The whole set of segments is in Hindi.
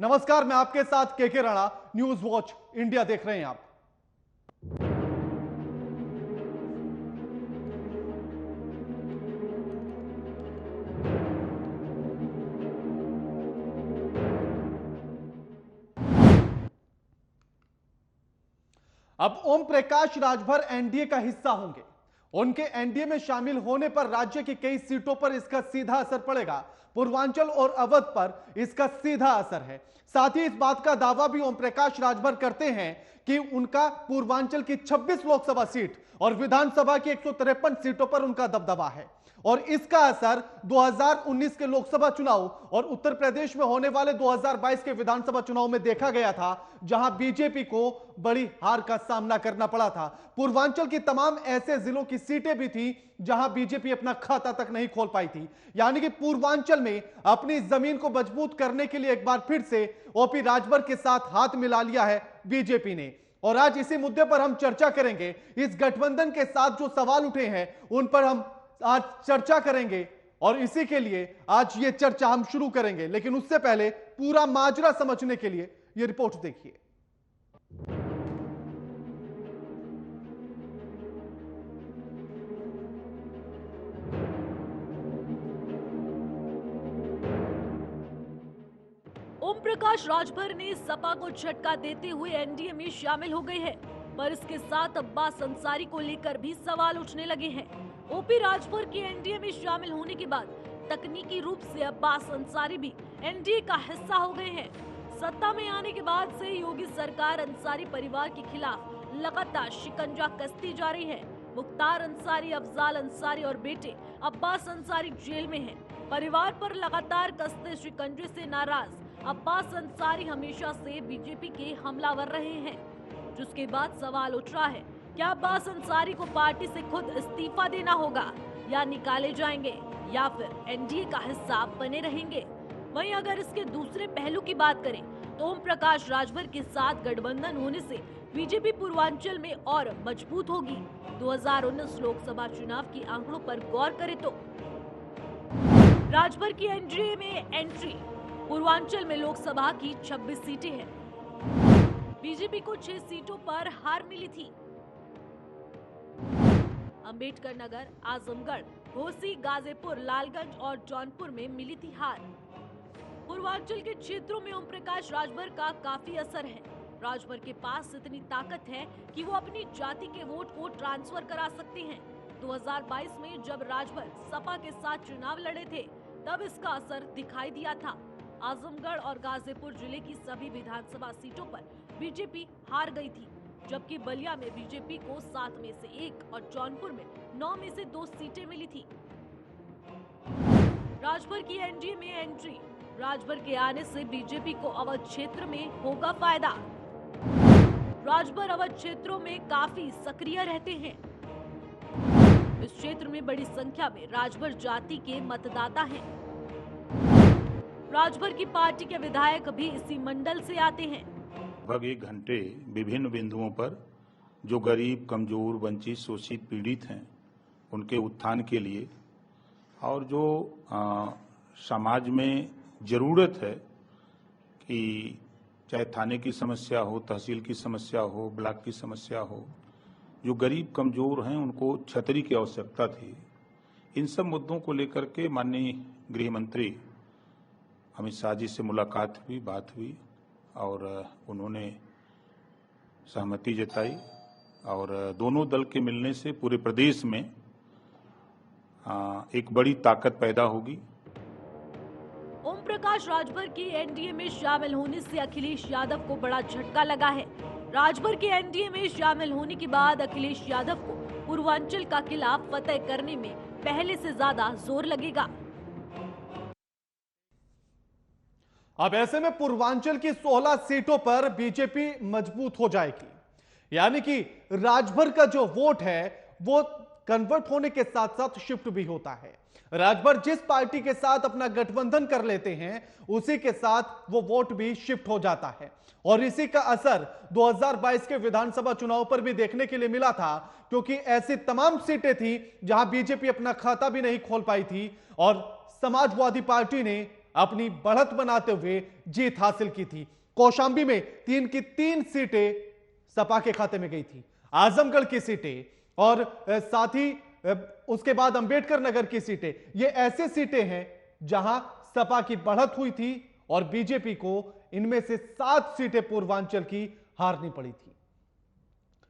नमस्कार, मैं आपके साथ KK Rana. News Watch India देख रहे हैं आप। अब ओम प्रकाश राजभर एनडीए का हिस्सा होंगे। उनके एनडीए में शामिल होने पर राज्य की कई सीटों पर इसका सीधा असर पड़ेगा। पूर्वांचल और अवध पर इसका सीधा असर है। साथ ही इस बात का दावा भी ओम प्रकाश राजभर करते हैं कि उनका पूर्वांचल की 26 लोकसभा सीट और विधानसभा की 153 सीटों पर उनका दबदबा है और इसका असर 2019 के लोकसभा चुनाव और उत्तर प्रदेश में होने वाले 2022 के विधानसभा चुनाव में देखा गया था, जहां बीजेपी को बड़ी हार का सामना करना पड़ा था। पूर्वांचल की तमाम ऐसे जिलों की सीटें भी थी जहां बीजेपी अपना खाता तक नहीं खोल पाई थी। यानी कि पूर्वांचल में अपनी जमीन को मजबूत करने के लिए एक बार फिर से ओपी राजभर के साथ हाथ मिला लिया है बीजेपी ने। और आज इसी मुद्दे पर हम चर्चा करेंगे। इस गठबंधन के साथ जो सवाल उठे हैं उन पर हम आज चर्चा करेंगे और इसी के लिए आज ये चर्चा हम शुरू करेंगे। लेकिन उससे पहले पूरा माजरा समझने के लिए ये रिपोर्ट देखिए। ओम प्रकाश राजभर ने सपा को झटका देते हुए एनडीए में शामिल हो गए हैं, पर इसके साथ अब्बास अंसारी को लेकर भी सवाल उठने लगे हैं। ओपी राजभर के एनडीए में शामिल होने के बाद तकनीकी रूप से अब्बास अंसारी भी एनडीए का हिस्सा हो गए हैं। सत्ता में आने के बाद से योगी सरकार अंसारी परिवार के खिलाफ लगातार शिकंजा कसती जा रही है। मुख्तार अंसारी, अफजाल अंसारी और बेटे अब्बास अंसारी जेल में हैं। परिवार पर लगातार कसते शिकंजे से नाराज अब्बास अंसारी हमेशा से बीजेपी के हमलावर रहे हैं, जिसके बाद सवाल उठ रहा है, क्या अब्बास अंसारी को पार्टी से खुद इस्तीफा देना होगा या निकाले जाएंगे या फिर एनडीए का हिस्सा बने रहेंगे। वहीं अगर इसके दूसरे पहलू की बात करें तो ओम प्रकाश राजभर के साथ गठबंधन होने से बीजेपी पूर्वांचल में और मजबूत होगी। 2019 लोकसभा चुनाव के आंकड़ों पर गौर करें तो राजभर की एनडीए में एंट्री, पूर्वांचल में लोकसभा की 26 सीटें हैं। बीजेपी को 6 सीटों पर हार मिली थी। अंबेडकर नगर, आजमगढ़, घोसी, गाजीपुर, लालगंज और जौनपुर में मिली थी हार। पूर्वांचल के क्षेत्रों में ओम प्रकाश राजभर का काफी असर है। राजभर के पास इतनी ताकत है कि वो अपनी जाति के वोट को ट्रांसफर करा सकते हैं। 2022 में जब राजभर सपा के साथ चुनाव लड़े थे तब इसका असर दिखाई दिया था। आजमगढ़ और गाजीपुर जिले की सभी विधानसभा सीटों पर बीजेपी हार गई थी, जबकि बलिया में बीजेपी को 7 में से 1 और जौनपुर में 9 में से 2 सीटें मिली थी। राजभर की एनडीए में एंट्री, राजभर के आने से बीजेपी को अवध क्षेत्र में होगा फायदा। राजभर अवध क्षेत्रों में काफी सक्रिय रहते हैं। इस क्षेत्र में बड़ी संख्या में राजभर जाति के मतदाता हैं। राजभर की पार्टी के विधायक भी इसी मंडल से आते हैं। लगभग 1 घंटे विभिन्न बिंदुओं पर जो गरीब, कमजोर, वंचित, शोषित, पीड़ित हैं उनके उत्थान के लिए और जो समाज में जरूरत है कि चाहे थाने की समस्या हो, तहसील की समस्या हो, ब्लॉक की समस्या हो, जो गरीब कमजोर हैं उनको छतरी की आवश्यकता थी। इन सब मुद्दों को लेकर के माननीय गृह मंत्री अमित शाह जी से मुलाकात हुई, बात हुई और उन्होंने सहमति जताई और दोनों दल के मिलने से पूरे प्रदेश में एक बड़ी ताकत पैदा होगी। ओम प्रकाश राजभर की एनडीए में शामिल होने से अखिलेश यादव को बड़ा झटका लगा है। राजभर के एनडीए में शामिल होने के बाद अखिलेश यादव को पूर्वांचल का किला फतेह करने में पहले से ज्यादा जोर लगेगा। अब ऐसे में पूर्वांचल की 16 सीटों पर बीजेपी मजबूत हो जाएगी। यानी कि राजभर का जो वोट है वो कन्वर्ट होने के साथ साथ शिफ्ट भी होता है। राजभर जिस पार्टी के साथ अपना गठबंधन कर लेते हैं उसी के साथ वो वोट भी शिफ्ट हो जाता है और इसी का असर 2022 के विधानसभा चुनाव पर भी देखने के लिए मिला था, क्योंकि ऐसी तमाम सीटें थी जहां बीजेपी अपना खाता भी नहीं खोल पाई थी और समाजवादी पार्टी ने अपनी बढ़त बनाते हुए जीत हासिल की थी। कौशांबी में 3 की 3 सीटें सपा के खाते में गई थी। आजमगढ़ की सीटें और साथ ही उसके बाद अंबेडकर नगर की सीटें, ये ऐसे सीटें हैं जहां सपा की बढ़त हुई थी और बीजेपी को इनमें से 7 सीटें पूर्वांचल की हारनी पड़ी थी।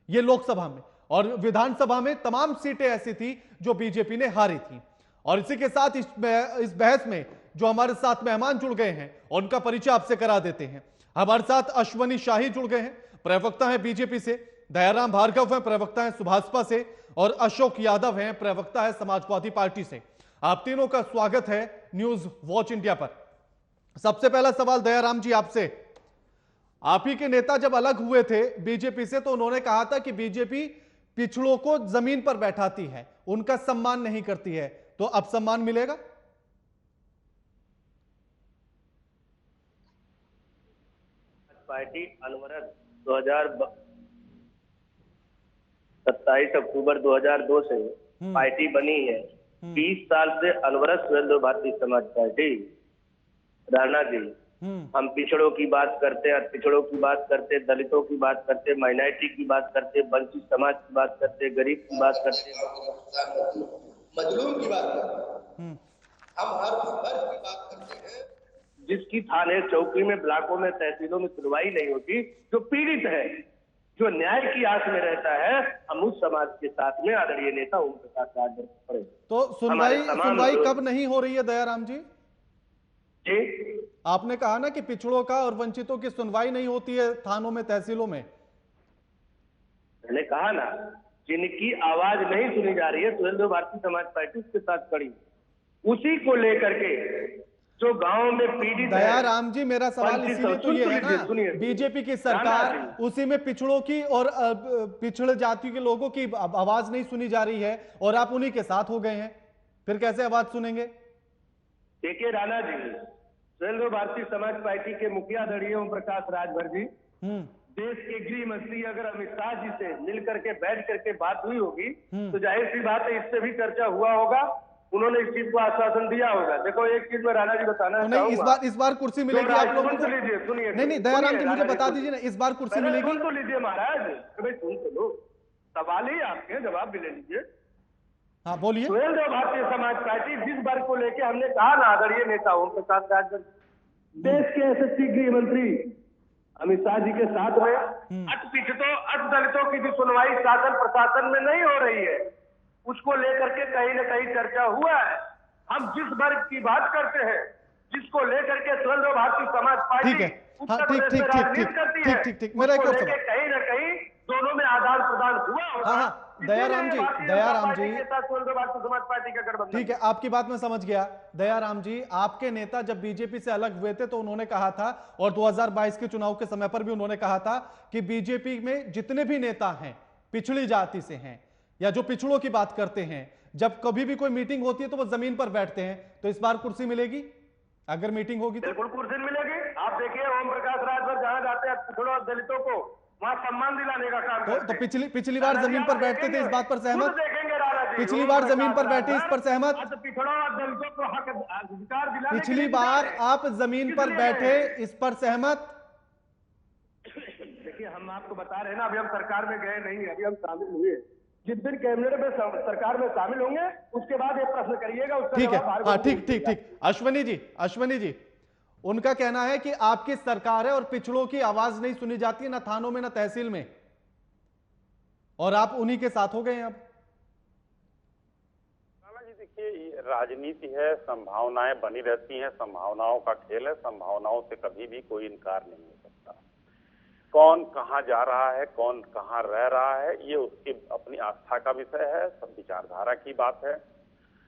ये लोकसभा में, और विधानसभा में तमाम सीटें ऐसी थी जो बीजेपी ने हारी थी। और इसी के साथ इस बहस में जो हमारे साथ मेहमान जुड़ गए हैं उनका परिचय आपसे करा देते हैं। हमारे साथ अश्वनी शाही जुड़ गए हैं, प्रवक्ता हैं बीजेपी से, दयाराम भार्गव हैं, प्रवक्ता हैं सुभाषपा से, और अशोक यादव हैं, प्रवक्ता है समाजवादी पार्टी से। आप तीनों का स्वागत है न्यूज वॉच इंडिया पर। सबसे पहला सवाल दयाराम जी आपसे, आप ही के नेता जब अलग हुए थे बीजेपी से तो उन्होंने कहा था कि बीजेपी पिछड़ों को जमीन पर बैठाती है, उनका सम्मान नहीं करती है, तो अब सम्मान मिलेगा? पार्टी अनवरत 27 अक्टूबर 2002 से पार्टी बनी है। 20 साल से अनवरत सुरेंद्र भारतीय समाज पार्टी। राणा जी, हम पिछड़ों की बात करते, पिछड़ों की बात करते, दलितों की बात करते, माइनॉरिटी की बात करते, वंचित समाज की बात करते, गरीब की बात करते, मजलूम की बात करते, हम हर वर्ग की बात करते हैं। जिसकी थाने चौकी में, ब्लॉकों में, तहसीलों में सुनवाई नहीं होती, जो पीड़ित है, जो न्याय की आस में रहता है, हम उस समाज के साथ में आदरणीय नेता ओम प्रकाश राजभर खड़े। तो सुनवाई कब नहीं हो रही है दयाराम जी? जी, आपने कहा ना कि पिछड़ों का और वंचितों की सुनवाई नहीं होती है थानों में, तहसीलों में। मैंने कहा ना, जिनकी आवाज नहीं सुनी जा रही है, सुरेंद्र भारतीय समाज पार्टी उसके साथ खड़ी, उसी को लेकर के जो गांव में पीड़ित है। दयाराम जी, मेरा सवाल इसीलिए तो ये है ना, बीजेपी की सरकार उसी में पिछड़ों की और पिछड़ जाति के लोगों की आवाज नहीं सुनी जा रही है और आप उन्हीं के साथ हो गए हैं, फिर कैसे आवाज सुनेंगे? देखिए राणा जी, सुरेंद्र भारतीय समाज पार्टी के मुखिया आदरणीय ओम प्रकाश राजभर जी, देश के गृह मंत्री अगर अमित शाह जी से मिल करके बैठ करके बात हुई होगी तो जाहिर सी बात है इससे भी चर्चा हुआ होगा, उन्होंने इस चीज को आश्वासन दिया होगा। देखो एक चीज में राणा जी बताना चाहूंगा, इस बार कुर्सी मिलेगी आप लोगों को? सुनिए, नहीं दयाराम जी, मुझे बता दीजिए ना, इस बार कुर्सी मिलेगी? सुन तो लीजिए महाराज, भाई सुन तो लो, सवाल ही आपके, जवाब भी ले लीजिए। हाँ बोलिए। सुरेंद्र भारतीय समाज पार्टी जिस वर्ग को लेकर हमने कहा ना आदरणीय नेता ओम प्रकाश राजभर, देश के एसएससी गृह मंत्री अमित शाह जी के साथ में अट पिछड़ों, अट दलितों की भी सुनवाई शासन प्रशासन में नहीं हो रही है, उसको लेकर के कहीं न कहीं चर्चा हुआ है। हम जिस वर्ग की बात करते हैं, जिसको लेकर के सुरेंद्र भारतीय समाज पार्टी उत्तर प्रदेश में राजनीति करती है, मेरा एक और सवाल, कहीं न कहीं दोनों में आदान प्रदान हुआ होगा। दयाराम जी, समाज पार्टी का गठबंधन। ठीक है, आपकी बात मैं समझ गया। दयाराम जी, आपके नेता जब बीजेपी से अलग हुए थे तो उन्होंने कहा था, और 2022 के चुनाव के समय पर भी उन्होंने कहा था कि बीजेपी में जितने भी नेता हैं पिछड़ी जाति से हैं या जो पिछड़ों की बात करते हैं, जब कभी भी कोई मीटिंग होती है तो वो जमीन पर बैठते हैं। तो इस बार कुर्सी मिलेगी अगर मीटिंग होगी? बिल्कुल कुर्सी मिलेगी। आप देखिए ओम प्रकाश राजभर जहां जाते हैं पिछड़ों और दलितों को वहां सम्मान दिलाने का काम तो पिछली बार जमीन पर बैठते थे, इस बात पर सहमत? देखेंगे राणा जी, पिछली बार जमीन पर बैठे, इस पर सहमत? पिछड़ों और दलितों को हक अधिकार दिलाने, पिछली बार आप जमीन पर बैठे, इस पर सहमत? देखिए हम आपको बता रहे हैं ना, अभी हम सरकार में गए नहीं, अभी हम शामिल हुए। जिस दिन कैबिनेट में सरकार में शामिल होंगे उसके बाद ये प्रश्न करिएगा, उसका ठीक है। जवाब हाँ, ठीक। अश्वनी जी, उनका कहना है कि आपकी सरकार है और पिछड़ों की आवाज नहीं सुनी जाती है, ना थानों में ना तहसील में, और आप उन्हीं के साथ हो गए हैं अब। जी देखिए, राजनीति है, संभावनाएं बनी रहती हैं, संभावनाओं का खेल है, संभावनाओं से कभी भी कोई इनकार नहीं हो सकता। कौन कहां जा रहा है, कौन कहां रह रहा है, ये उसकी अपनी आस्था का विषय है, सब विचारधारा की बात है।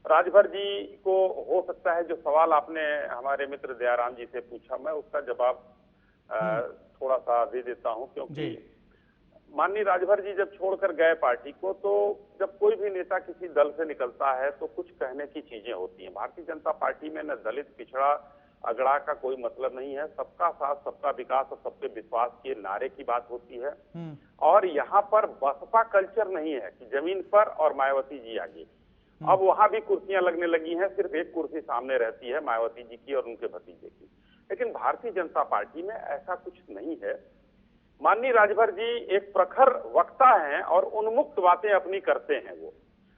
राजभर जी को हो सकता है जो सवाल आपने हमारे मित्र दयाराम जी से पूछा, मैं उसका जवाब थोड़ा सा दे देता हूं, क्योंकि माननीय राजभर जी जब छोड़कर गए पार्टी को, तो जब कोई भी नेता किसी दल से निकलता है तो कुछ कहने की चीजें होती हैं। भारतीय जनता पार्टी में न दलित पिछड़ा अगड़ा का कोई मतलब नहीं है, सबका साथ सबका विकास और सबके विश्वास के नारे की बात होती है। और यहाँ पर बसपा कल्चर नहीं है कि जमीन पर और मायावती जी आगे। अब वहां भी कुर्सियां लगने लगी हैं, सिर्फ एक कुर्सी सामने रहती है मायावती जी की और उनके भतीजे की। लेकिन भारतीय जनता पार्टी में ऐसा कुछ नहीं है। माननीय राजभर जी एक प्रखर वक्ता हैं और उन्मुक्त बातें अपनी करते हैं वो।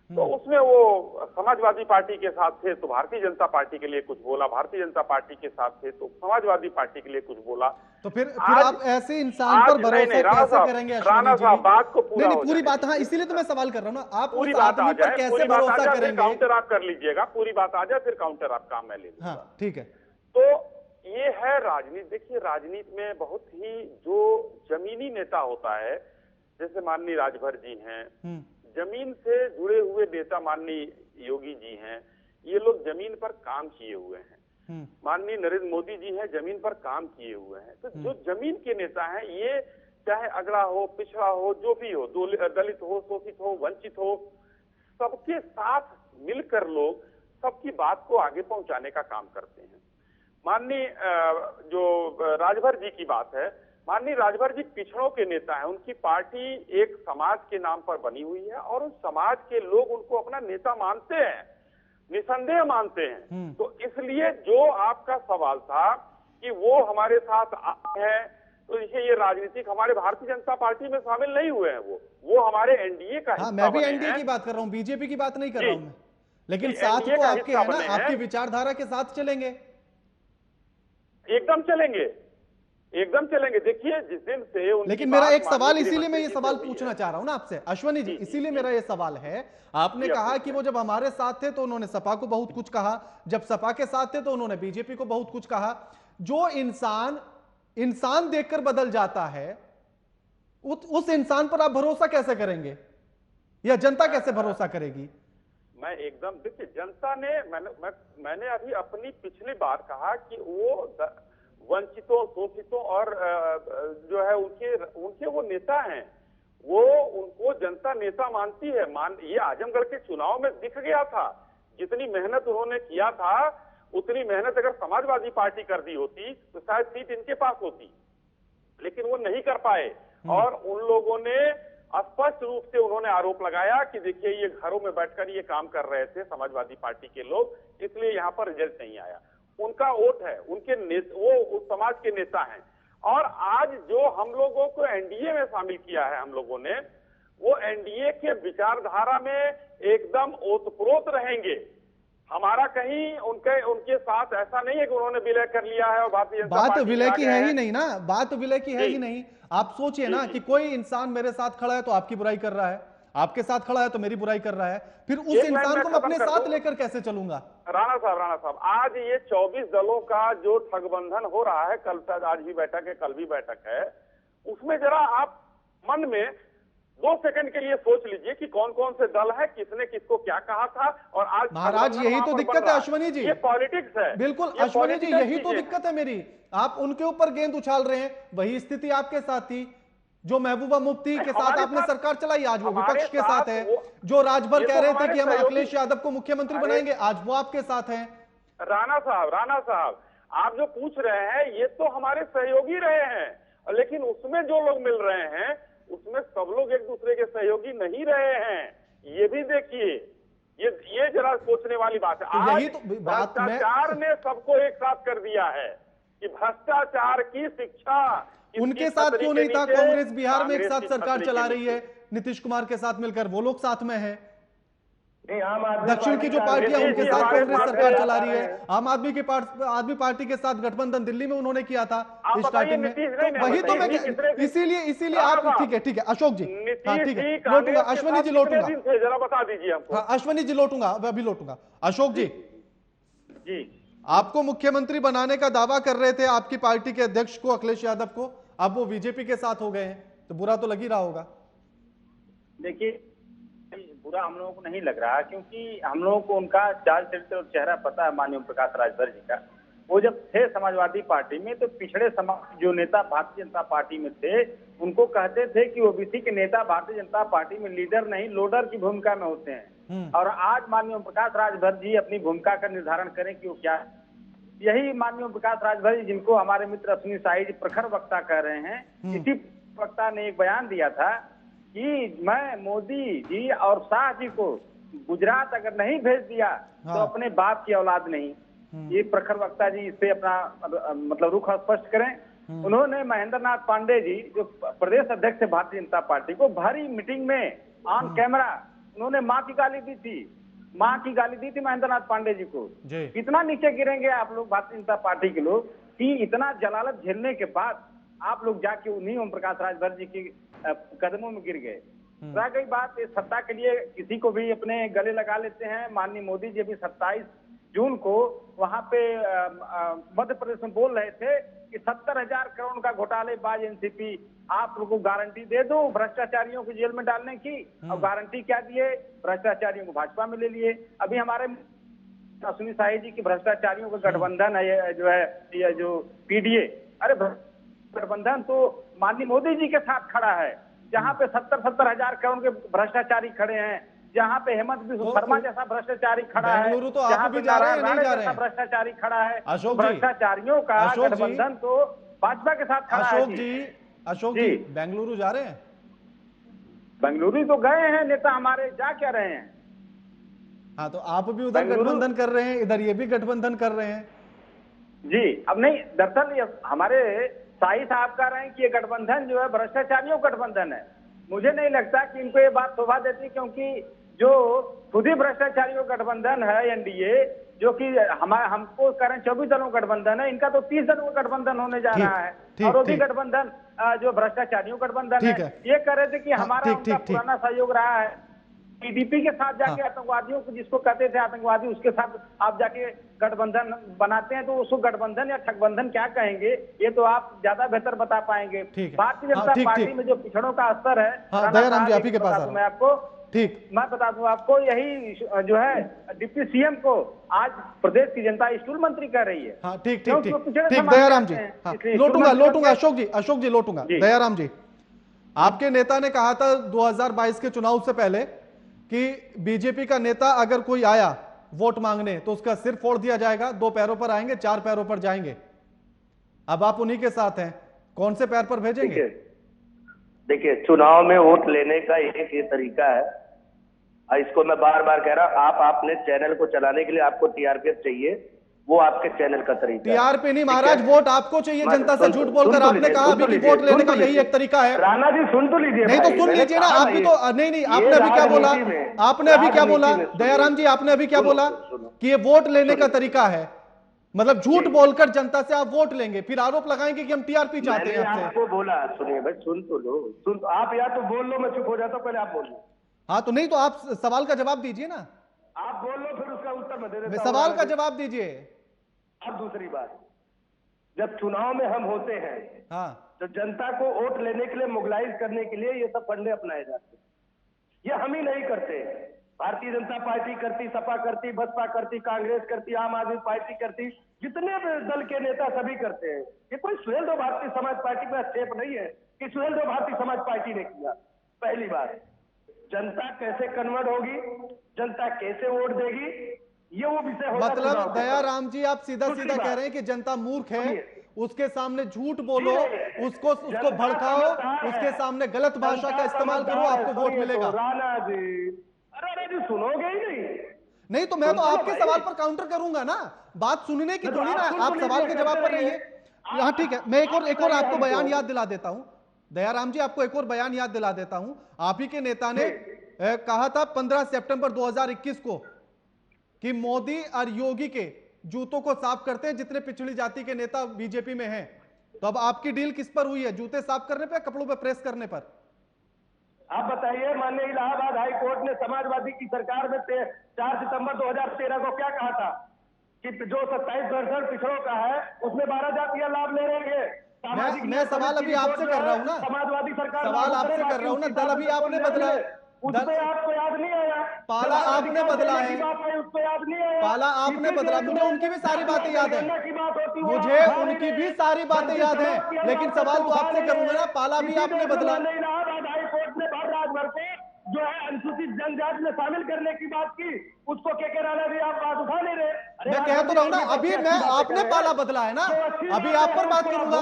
तो उसमें वो समाजवादी पार्टी के साथ थे तो भारतीय जनता पार्टी के लिए कुछ बोला, भारतीय जनता पार्टी के साथ थे तो समाजवादी पार्टी के लिए कुछ बोला। तो फिर आप ऐसे इंसान पर भरोसा कैसे करेंगे? राणा साहब बात को पूरा नहीं, पूरी बात, हाँ इसीलिए तो मैं सवाल कर रहा हूँ ना, आप पूरी उस बात आ आदमी पर जाए, कैसे भरोसा करेंगे? काउंटर आप कर लीजिएगा, पूरी बात आ जाए फिर काउंटर आप काम में ले लीजिएगा। हाँ ठीक है। तो ये है राजनीति। देखिए राजनीति में बहुत ही जो जमीनी नेता होता है, जैसे माननीय राजभर जी हैं, जमीन से जुड़े हुए नेता माननीय योगी जी हैं, ये लोग जमीन पर काम किए हुए हैं। माननीय नरेंद्र मोदी जी हैं, जमीन पर काम किए हुए हैं। तो जो जमीन के नेता हैं, ये चाहे अगड़ा हो, पिछड़ा हो, जो भी हो, दलित हो, शोषित हो, वंचित हो, सबके साथ मिलकर लोग सबकी बात को आगे पहुंचाने का काम करते हैं। माननीय जो राजभर जी की बात है, माननीय राजभर जी पिछड़ों के नेता हैं। उनकी पार्टी एक समाज के नाम पर बनी हुई है और उस समाज के लोग उनको अपना नेता मानते हैं, निसंदेह मानते हैं। तो इसलिए जो आपका सवाल था कि वो हमारे साथ आए हैं, तो ये राजनीतिक हमारे भारतीय जनता पार्टी में शामिल नहीं हुए हैं। वो हमारे एनडीए का हिस्सा। मैं भी एनडीए की बात कर रहा हूँ, बीजेपी की बात नहीं कर रहा हूँ मैं। लेकिन साथ तो आपके है ना, आपकी विचारधारा के साथ चलेंगे। एकदम चलेंगे, एकदम चलेंगे। देखिए जिस दिन से लेकिन मेरा एक सवाल, इसीलिए मैं ये सवाल पूछना चाह रहा हूं ना आपसे अश्वनी जी, इसीलिए मेरा ये सवाल है। आपने कहा कि वो जब हमारे साथ थे तो उन्होंने सपा को बहुत कुछ कहा, जब सपा के साथ थे तो उन्होंने बीजेपी को बहुत कुछ कहा। जो इंसान देखकर बदल जाता है, उस इंसान पर आप भरोसा कैसे करेंगे या जनता कैसे भरोसा करेगी? मैं एकदम, देखिए जनता ने, मैंने अभी अपनी पिछली बार कहा कि वो वंचितों, शोषितों और जो है उनके वो नेता हैं, वो उनको जनता नेता मानती है। ये आजमगढ़ के चुनाव में दिख गया था, जितनी मेहनत उन्होंने किया था उतनी मेहनत अगर समाजवादी पार्टी कर दी होती तो शायद सीट इनके पास होती, लेकिन वो नहीं कर पाए। और उन लोगों ने स्पष्ट रूप से उन्होंने आरोप लगाया कि देखिए ये घरों में बैठकर ये काम कर रहे थे समाजवादी पार्टी के लोग, इसलिए यहाँ पर रिजल्ट नहीं आया। उनका वोट है, वो उस समाज के नेता हैं। और आज जो हम लोगों को एनडीए में शामिल किया है हम लोगों ने, वो एनडीए के विचारधारा में एकदम ओतप्रोत रहेंगे। हमारा कहीं उनके साथ ऐसा नहीं है कि उन्होंने विलय कर लिया है और भारतीय जनता बात पार्टी विलय की है ही नहीं ना, बात विलय की है ही नहीं। आप सोचिए ना कि कोई इंसान मेरे साथ खड़ा है तो आपकी बुराई कर रहा है, आपके साथ खड़ा है तो मेरी बुराई कर रहा है, फिर उस इंसान को मैं अपने साथ लेकर कैसे चलूंगा? राणा साहब, आज ये 24 दलों का जो ठगबंधन हो रहा है, कल शायद आज भी बैठक है, कल भी बैठक है, उसमें जरा आप मन में 2 सेकंड के लिए सोच लीजिए कि कौन कौन से दल है, किसने किसको क्या कहा था। और आज महाराज यही तो दिक्कत है अश्वनी जी, ये पॉलिटिक्स है। बिल्कुल अश्वनी जी, यही तो दिक्कत है मेरी। आप उनके ऊपर गेंद उछाल रहे हैं, वही स्थिति आपके साथ थी। जो महबूबा मुफ्ती के साथ आपने सरकार चलाई, आज वो विपक्ष के साथ है। जो राजभर कह रहे थे कि हम अखिलेश यादव को मुख्यमंत्री बनाएंगे, आज वो आपके साथ हैं। राणा साहब, आप जो पूछ रहे हैं ये तो हमारे सहयोगी रहे हैं, लेकिन उसमें जो लोग मिल रहे हैं उसमें सब लोग एक दूसरे के सहयोगी नहीं रहे हैं। ये भी देखिए, ये जरा सोचने वाली बात है। तो यही तो बात भ्रष्टाचार ने सबको एक साथ कर दिया है कि भ्रष्टाचार की शिक्षा उनके साथ क्यों नहीं था? कांग्रेस बिहार में एक साथ सरकार चला रही है नीतीश कुमार के साथ मिलकर, वो लोग साथ में हैं। दक्षिण की जो पार्टियां उनके साथ कांग्रेस सरकार चला रही है। आम आदमी पार्टी के साथ गठबंधन दिल्ली में उन्होंने किया था स्टार्टिंग में, तो वही तो मैं, इसीलिए आप, ठीक है अशोक जी, हाँ ठीक है, लौटूंगा अश्वनी जी, लौटूंगा, जरा बता दीजिए हमको। हाँ अश्वनी जी लौटूंगा, अभी लौटूंगा। अशोक जी, आपको मुख्यमंत्री बनाने का दावा कर रहे थे आपकी पार्टी के अध्यक्ष को, अखिलेश यादव को, अब वो बीजेपी के साथ हो गए हैं, तो बुरा तो लग ही रहा होगा। देखिए बुरा हम लोगों को नहीं लग रहा, क्योंकि हम लोगों को उनका चाल चरित्र और चेहरा पता है। माननीय प्रकाश राजभर जी का, वो जब थे समाजवादी पार्टी में तो पिछड़े समाज जो नेता भारतीय जनता पार्टी में थे उनको कहते थे कि ओबीसी के नेता भारतीय जनता पार्टी में लीडर नहीं लोडर की भूमिका में होते हैं। और आज माननीय प्रकाश राजभर जी अपनी भूमिका का निर्धारण करें कि वो क्या है। यही माननीय प्रकाश राजभर जी, जिनको हमारे मित्र अश्विनी साही जी प्रखर वक्ता कह रहे हैं, इसी वक्ता ने एक बयान दिया था कि मैं मोदी जी और शाह जी को गुजरात अगर नहीं भेज दिया तो अपने बाप की औलाद नहीं। ये प्रखर वक्ता जी इससे अपना मतलब रुख स्पष्ट करें। उन्होंने महेंद्र नाथ पांडे जी जो प्रदेश अध्यक्ष है भारतीय जनता पार्टी को, भारी मीटिंग में ऑन कैमरा उन्होंने माँ की गाली दी थी, माँ की गाली दी थी महेंद्र नाथ पांडे जी को। कितना नीचे गिरेंगे आप लोग भारतीय जनता पार्टी के लोग कि इतना जलालत झेलने के बाद आप लोग जाके उन्हीं ओम प्रकाश राजभर जी के कदमों में गिर गए। रह गई बात इस सत्ता के लिए किसी को भी अपने गले लगा लेते हैं। माननीय मोदी जी अभी 27 जून को वहां पे मध्य प्रदेश में बोल रहे थे कि 70,000 करोड़ का घोटालेबाज एनसीपी, आप लोगों को गारंटी दे दो भ्रष्टाचारियों को जेल में डालने की। और गारंटी क्या दिए? भ्रष्टाचारियों को भाजपा में ले लिए। अभी हमारे अश्विनी शाही जी की भ्रष्टाचारियों का गठबंधन है ये जो पीडीए, अरे गठबंधन तो माननीय मोदी जी के साथ खड़ा है, जहां पे 70,000 करोड़ के भ्रष्टाचारी खड़े हैं, जहां पे हेमंत बिस्वा शर्मा जैसा भ्रष्टाचारी खड़ा है, तो आप भी जा रहे हैं, नहीं जा रहे हैं? भ्रष्टाचारी खड़ा है। अशोक जी, भ्रष्टाचारियों का गठबंधन तो भाजपा के साथ खड़ा है। अशोक जी बेंगलुरु जा रहे हैं? बेंगलुरु तो गए हैं नेता हमारे, जा क्या रहे हैं? हाँ, तो आप भी उधर गठबंधन कर रहे हैं, इधर ये भी गठबंधन कर रहे हैं जी। अब नहीं, दरअसल हमारे शाही साहब कह रहे हैं कि ये गठबंधन जो है भ्रष्टाचारियों का गठबंधन है। मुझे नहीं लगता कि इनको ये बात शोभा देती, क्योंकि जो खुद ही भ्रष्टाचारियों का गठबंधन है एनडीए, जो कि हमको कह रहे हैं 24 दलों का गठबंधन है, इनका तो 30 दलों का गठबंधन होने जा रहा है। और वो भी गठबंधन जो भ्रष्टाचारियों का गठबंधन है। ये कह रहे थे कि हमारा उनका पुराना सहयोग रहा है, टीडीपी के साथ जाके आतंकवादियों को जिसको कहते थे आतंकवादी, उसके साथ आप जाके गठबंधन बनाते हैं, तो उसको गठबंधन या ठगबंधन क्या कहेंगे, ये तो आप ज्यादा बेहतर बता पाएंगे। भारतीय जनता पार्टी में जो पिछड़ों का स्तर है, दयाराम जी आप ही के पास मैं आपको मैं बता दूं आपको, यही जो है डिप्टी सीएम को आज प्रदेश की जनता स्टूल मंत्री कह रही है। हाँ, ठीक दयाराम जी, लोटूंगा अशोक जी लोटूंगा। दयाराम जी, आपके नेता ने कहा था 2022 के चुनाव से पहले कि बीजेपी का नेता अगर कोई आया वोट मांगने तो उसका सिर फोड़ दिया जाएगा, 2 पैरों पर आएंगे, 4 पैरों पर जाएंगे। अब आप उन्हीं के साथ हैं, कौन से पैर पर भेजेंगे? देखिए, चुनाव में वोट लेने का एक ये तरीका है, इसको मैं बार बार कह रहा हूं, आपने चैनल को चलाने के लिए आपको टीआरपी चाहिए, वो आपके चैनल का तरीका है। टीआरपी नहीं महाराज, वोट आपको चाहिए। जनता से झूठ बोलकर आपने कहा अभी कि वोट लेने का यही एक तरीका है। राणा जी सुन तो लीजिए। नहीं तो सुन लीजिए ना, आप भी तो नहीं, आपने अभी क्या बोला? आपने अभी क्या बोला दयाराम जी? आपने अभी क्या बोला कि ये वोट लेने का तरीका है, मतलब झूठ बोलकर जनता से आप वोट लेंगे, फिर आरोप लगाएंगे कि हम टीआरपी चाहते हैं आपसे। आपको बोला, सुनिए भाई, सुन तो लो, आप या तो बोल लो, मैं चुप हो जाता हूं, पहले आप बोल लो। हाँ, तो नहीं तो आप सवाल का जवाब दीजिए ना। आप बोल लो, फिर उसका उत्तर मैं दे देता हूं। सवाल का जवाब दीजिए। अब दूसरी बात, जब चुनाव में हम होते हैं, हाँ, तो जनता को वोट लेने के लिए, मोबिलाइज करने के लिए ये सब फंडे अपनाए जाते हैं। ये हम ही नहीं करते, भारतीय जनता पार्टी करती, सपा करती, बसपा करती, कांग्रेस करती, आम आदमी पार्टी करती, जितने भी दल के नेता सभी करते हैं। ये कोई सुहेलदेव भारतीय समाज पार्टी का स्टेप नहीं है कि सुहेलदेव भारतीय समाज पार्टी ने किया। पहली बात, जनता कैसे कन्वर्ट होगी, जनता कैसे वोट देगी, ये वो विषय होगा। मतलब दयाराम जी आप सीधा सीधा कह रहे हैं कि जनता मूर्ख है, उसके सामने झूठ बोलो, उसको भड़काओ, उसके सामने गलत भाषा का इस्तेमाल करो, आपको वोट मिलेगा। राणा जी, अरे जी सुनोगे ही नहीं तो मैं तो आपके सवाल पर काउंटर करूंगा ना, बात सुनने की थोड़ी ना, आप सवाल के जवाब पर रहिए। हाँ ठीक है, मैं एक और आपको बयान याद दिला देता हूं दयाराम जी, आपको एक और बयान याद दिला देता हूं। आप ही के नेता ने कहा था 15 सितंबर 2021 को कि मोदी और योगी के जूतों को साफ करते हैं जितने पिछड़ी जाति के नेता बीजेपी में हैं। तो अब आपकी डील किस पर हुई है, जूते साफ करने पर, कपड़ों पे प्रेस करने पर? आप बताइए। माननीय इलाहाबाद हाई कोर्ट ने समाजवादी की सरकार में 4 सितंबर 2013 को क्या कहा था कि जो 27% पिछड़ों का है उसमें 12 जातियां लाभ ले रही है। मैं सवाल अभी आपसे कर रहा हूं ना, समाजवादी सरकार सवाल आपसे कर रहा हूं ना। दल अभी आपने बदला है, उसमें आपको याद नहीं आया? पाला आपने बदला है, उसको याद नहीं आया? पाला आपने बदला। मुझे उनकी भी सारी बातें याद है, मुझे उनकी भी सारी बातें याद है, लेकिन सवाल तो आपसे करूंगा ना, पाला भी आपने बदला। इलाहाबाद हाई कोर्ट ने राजभर को जो है अनुसूचित जनजाति में शामिल करने की बात की, उसको के राणा भी आप बात उठा नहीं रहे। मैं कह तो रहा हूं ना, अभी मैं आपने पाला बदला है ना, अभी आप पर बात करूंगा।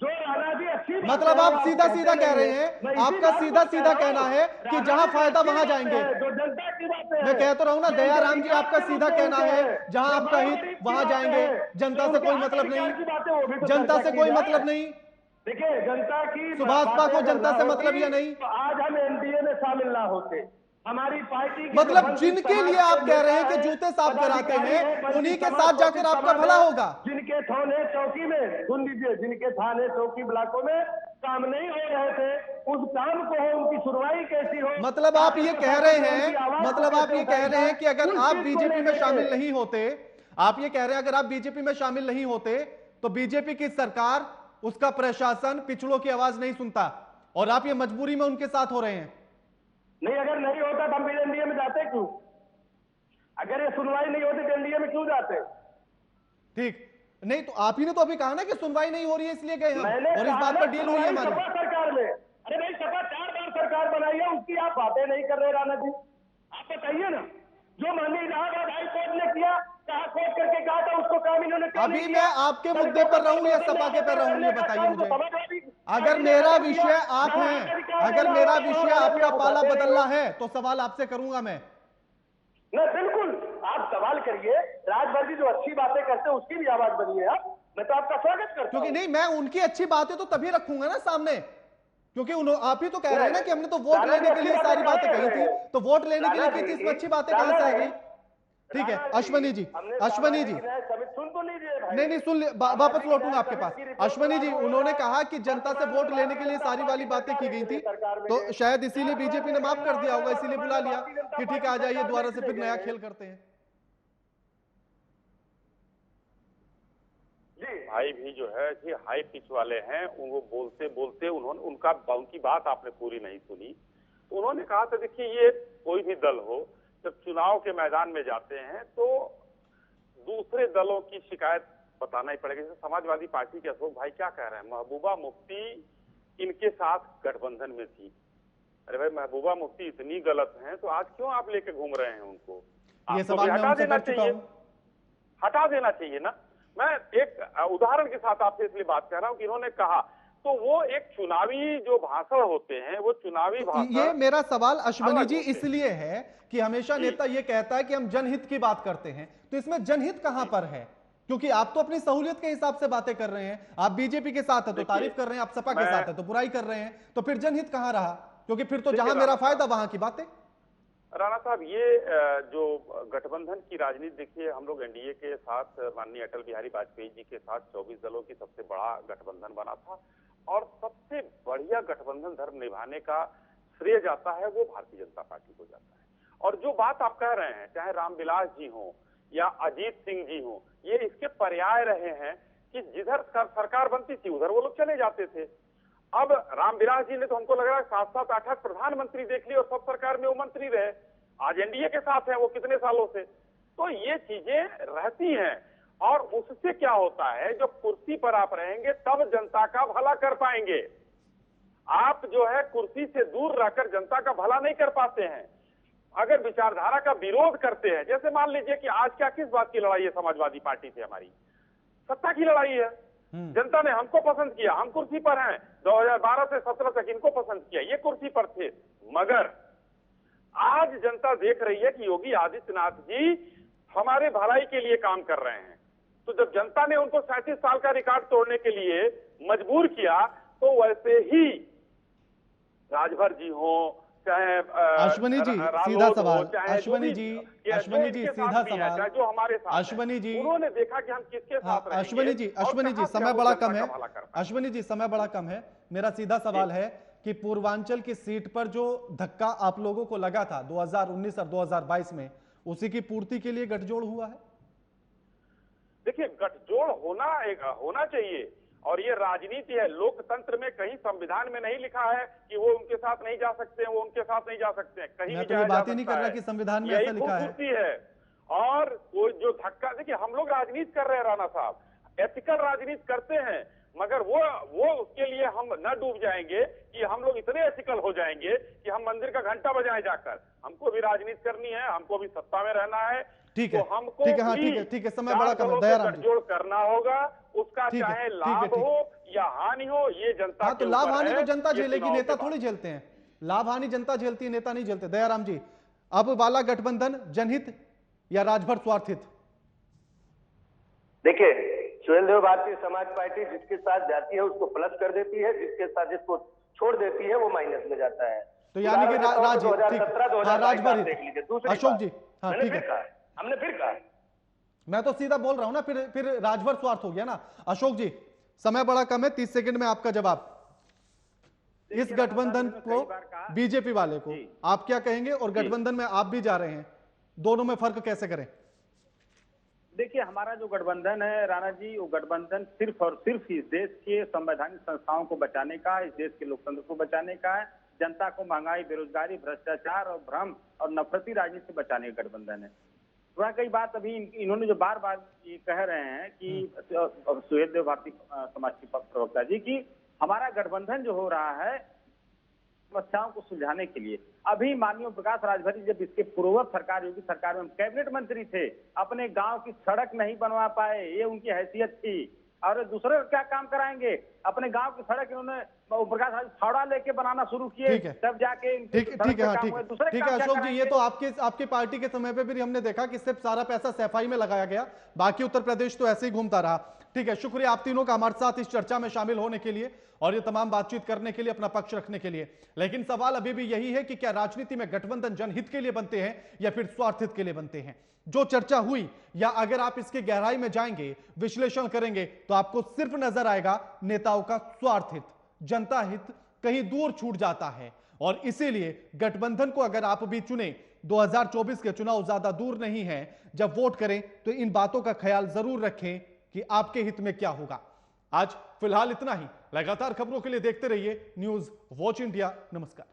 जो राणा जी अच्छी मतलब आप सीधा सीधा कह रहे हैं, आपका सीधा सीधा कहना है कि जहां फायदा वहां जाएंगे। जो जनता की बात है, मैं कह तो रहा हूं ना दयाराम जी, आपका सीधा कहना है जहां आपका हित वहां जाएंगे, जनता से कोई मतलब नहीं, जनता से कोई मतलब नहीं। देखिए जनता की सुभाष को जनता से मतलब या नहीं? तो आज हम एनडीए में शामिल ना होते। हमारी पार्टी की मतलब जिनके लिए आप कह रहे हैं कि जूते साफ कराते हैं, उन्हीं के साथ जाकर आपका भला होगा। जिनके थाने चौकी में, सुन लीजिए, जिनके थाने चौकी ब्लॉकों में काम नहीं हो रहे थे, उस काम को हो, उनकी सुनवाई कैसी हो। मतलब आप ये कह रहे हैं, मतलब आप ये कह रहे हैं कि अगर आप बीजेपी में शामिल नहीं होते, आप ये कह रहे हैं अगर आप बीजेपी में शामिल नहीं होते तो बीजेपी की सरकार, उसका प्रशासन पिछड़ों की आवाज नहीं सुनता, और आप ये मजबूरी में उनके साथ हो रहे हैं। नहीं, अगर नहीं होता तो हम भी एनडीए में जाते क्यों? अगर ये सुनवाई नहीं होती तो एनडीए में क्यों जाते? ठीक नहीं, तो आप ही ने तो अभी कहा ना कि सुनवाई नहीं हो रही है इसलिए गए हम, और इस बात पर डील हुई है हमारी। सपा सरकार में, अरे भाई सपा 4 बार सरकार बनाई है, उसकी आप बातें नहीं कर रहे राणा जी। आप बताइए ना, जो माननीय इलाहाबाद हाई कोर्ट ने किया, कहा कोर्ट करके कहा था, उसको काम इन्होंने अभी मैं आपके मुद्दे पर रहूं या सपा के पर रहूं, ये बताइए मुझे। अगर मेरा विषय आप हैं, अगर मेरा विषय आपका पाला बदलना है तो सवाल आपसे करूंगा मैं। ना बिल्कुल, आप सवाल करिए। राजभर जी जो अच्छी बातें करते हैं उसकी भी आवाज बनिए आप, मैं तो आपका स्वागत करता हूं। क्योंकि नहीं, मैं उनकी अच्छी बातें तो तभी रखूंगा ना सामने, क्योंकि आप ही तो कह रहे हैं ना कि हमने तो वोट लेने के लिए सारी बातें कही थी, तो वोट लेने के लिए की थी, इसमें अच्छी बातें कहां से आएगी? ठीक है अश्वनी जी, अश्वनी जी, सुन तो लीजिए भाई। नहीं सुन, वापस लौटूंगा आपके पास। अश्वनी जी, उन्होंने कहा कि जनता से वोट लेने के लिए सारी वाली बातें की गई थी, तो शायद इसीलिए बीजेपी ने माफ कर दिया होगा, इसीलिए बुला लिया कि ठीक है आ जाइए, दोबारा से फिर नया खेल करते हैं। भाई भी जो है कि हाई पिच वाले हैं, वो बोलते बोलते उनकी बात आपने पूरी नहीं सुनी। तो उन्होंने कहा था देखिए, ये कोई भी दल हो, जब चुनाव के मैदान में जाते हैं तो दूसरे दलों की शिकायत बताना ही पड़ेगा। जैसे समाजवादी पार्टी के अशोक भाई क्या कह रहे हैं, महबूबा मुफ्ती इनके साथ गठबंधन में थी। अरे भाई, महबूबा मुफ्ती इतनी गलत हैं तो आज क्यों आप लेके घूम रहे हैं उनको? ये सवाल मैं हटा उनसे देना कर चुका चाहिए, हूं। हटा देना चाहिए ना। मैं एक उदाहरण के साथ आपसे इसलिए बात कर रहा हूं कि इन्होंने कहा, तो वो एक चुनावी जो भाषण होते हैं, वो चुनावी भाषण। ये मेरा सवाल अश्वनी जी इसलिए है कि हमेशा नेता ये कहता है कि हम जनहित की बात करते हैं, तो इसमें जनहित कहां पर है? क्योंकि आप तो अपनी सहूलियत के हिसाब से बातें कर रहे हैं, आप बीजेपी के साथ है तो तारीफ कर रहे हैं, आप सपा के साथ है तो बुराई कर रहे हैं, तो फिर जनहित कहां रहा? क्योंकि फिर तो जहां मेरा फायदा वहां की बातें। राणा साहब, ये जो गठबंधन की राजनीति देखिए, हम लोग एनडीए के साथ माननीय अटल बिहारी वाजपेयी जी के साथ 24 दलों की सबसे बड़ा गठबंधन बना था, और सबसे बढ़िया गठबंधन धर्म निभाने का श्रेय जाता है वो भारतीय जनता पार्टी को जाता है। और जो बात आप कह रहे हैं, चाहे रामविलास जी हो या अजीत सिंह जी हो, ये इसके पर्याय रहे हैं कि जिधर सरकार बनती थी उधर वो लोग चले जाते थे। अब रामविलास जी ने तो हमको लग रहा है 7-7 8-8 प्रधानमंत्री देख ली और सब सरकार में वो मंत्री रहे, आज एनडीए के साथ हैं वो कितने सालों से। तो ये चीजें रहती हैं, और उससे क्या होता है, जब कुर्सी पर आप रहेंगे तब जनता का भला कर पाएंगे। आप जो है कुर्सी से दूर रहकर जनता का भला नहीं कर पाते हैं। अगर विचारधारा का विरोध करते हैं, जैसे मान लीजिए कि आज क्या किस बात की लड़ाई है समाजवादी पार्टी से, हमारी सत्ता की लड़ाई है। जनता ने हमको पसंद किया, हम कुर्सी पर हैं, 2012 से 17 तक इनको पसंद किया, ये कुर्सी पर थे। मगर आज जनता देख रही है कि योगी आदित्यनाथ जी हमारे भलाई के लिए काम कर रहे हैं। तो जब जनता ने उनको 37 साल का रिकॉर्ड तोड़ने के लिए मजबूर किया, तो वैसे ही राजभर जी हो, चाहे अश्वनी जी सीधा सवाल, अश्वनी जी सीधा सवाल, जो हमारे साथ अश्वनी जी, उन्होंने देखा कि हम किसके साथ रहेंगे। अश्वनी जी समय बड़ा कम है, अश्वनी जी समय बड़ा कम है। मेरा सीधा सवाल है कि पूर्वांचल की सीट पर जो धक्का आप लोगों को लगा था 2019 और 2022 में, उसी की पूर्ति के लिए गठजोड़ हुआ है? देखिए, गठजोड़ होना चाहिए, और ये राजनीति है। लोकतंत्र में कहीं संविधान में नहीं लिखा है कि वो उनके साथ नहीं जा सकते हैं, वो उनके साथ नहीं जा सकते हैं, कहीं भी तो बात ही नहीं कर रहा कि संविधान में ऐसा लिखा है। और वो जो धक्का, देखिए हम लोग राजनीति कर रहे हैं राणा साहब, एथिकल राजनीति करते हैं। मगर वो उसके लिए हम न डूब जाएंगे कि हम लोग इतने एथिकल हो जाएंगे कि हम मंदिर का घंटा बजाएं जाकर। हमको भी राजनीति करनी है, हमको भी सत्ता में रहना है। ठीक है, तो हमको ठीक है, हाँ, ठीक है, समय बड़ा कम है, दयाराम जी। जोड़ करना होगा, उसका चाहे लाभ हो या हानि हो, ये जनता हाँ, तो लाभ हानि तो जनता ये झेलेगी, चुनाव नेता के बाद। थोड़ी झेलते हैं। लाभ हानि जनता झेलती है, नेता नहीं झेलते। दयाराम जी, अब वाला गठबंधन जनहित या राजभर स्वार्थित? देखिए, स्वयंदेव भारतीय समाज पार्टी जिसके साथ जाती है उसको प्लस कर देती है, जिसके साथ जिसको छोड़ देती है वो माइनस में जाता है। तो यानी कि राजभर देख लीजिए। दूसरी अशोक बात, जी, हाँ मैंने ठीक फिर है, कहा, हमने फिर कहा, मैं तो सीधा बोल रहा हूं ना, फिर राजभर स्वार्थ हो गया ना। अशोक जी, समय बड़ा कम है, 30 सेकंड में आपका जवाब। इस गठबंधन को, बीजेपी वाले को आप क्या कहेंगे, और गठबंधन में आप भी जा रहे हैं, दोनों में फर्क कैसे करें? देखिए, हमारा जो गठबंधन है राणा जी, वो गठबंधन सिर्फ और सिर्फ इस देश के संवैधानिक संस्थाओं को बचाने का, इस देश के लोकतंत्र को बचाने का है, जनता को महंगाई, बेरोजगारी, भ्रष्टाचार और भ्रम और नफरती राजनीति से बचाने का गठबंधन है। वह कई बात अभी इन्होंने जो बार बार ये कह रहे हैं कि सुहेलदेव भारतीय समाज के प्रवक्ता जी की हमारा गठबंधन जो हो रहा है समस्याओं को सुलझाने के लिए। अभी माननीय प्रकाश राजभर जी जब इसके पूर्ववर्त सरकार, योगी सरकार में कैबिनेट मंत्री थे, अपने गांव की सड़क नहीं बनवा पाए, ये उनकी हैसियत थी। और दूसरे क्या काम कराएंगे? अपने गांव की सड़क इन्होंने प्रकाश राज फावड़ा लेके बनाना शुरू किए, तब जाके ठीक है, ठीक है अशोक जी, ये तो आपकी पार्टी के समय पे भी हमने देखा कि सिर्फ सारा पैसा सफाई में लगाया गया, बाकी उत्तर प्रदेश तो ऐसे ही घूमता रहा। ठीक है, शुक्रिया आप तीनों का हमारे साथ इस चर्चा में शामिल होने के लिए और ये तमाम बातचीत करने के लिए, अपना पक्ष रखने के लिए। लेकिन सवाल अभी भी यही है कि क्या राजनीति में गठबंधन जनहित के लिए बनते हैं या फिर स्वार्थित के लिए बनते हैं? जो चर्चा हुई, या अगर आप इसके गहराई में जाएंगे, विश्लेषण करेंगे, तो आपको सिर्फ नजर आएगा नेताओं का स्वार्थ हित, जनता हित कहीं दूर छूट जाता है। और इसीलिए गठबंधन को अगर आप भी चुने, 2024 के चुनाव ज्यादा दूर नहीं है, जब वोट करें तो इन बातों का ख्याल जरूर रखें कि आपके हित में क्या होगा। आज फिलहाल इतना ही। लगातार खबरों के लिए देखते रहिए न्यूज़ वॉच इंडिया। नमस्कार।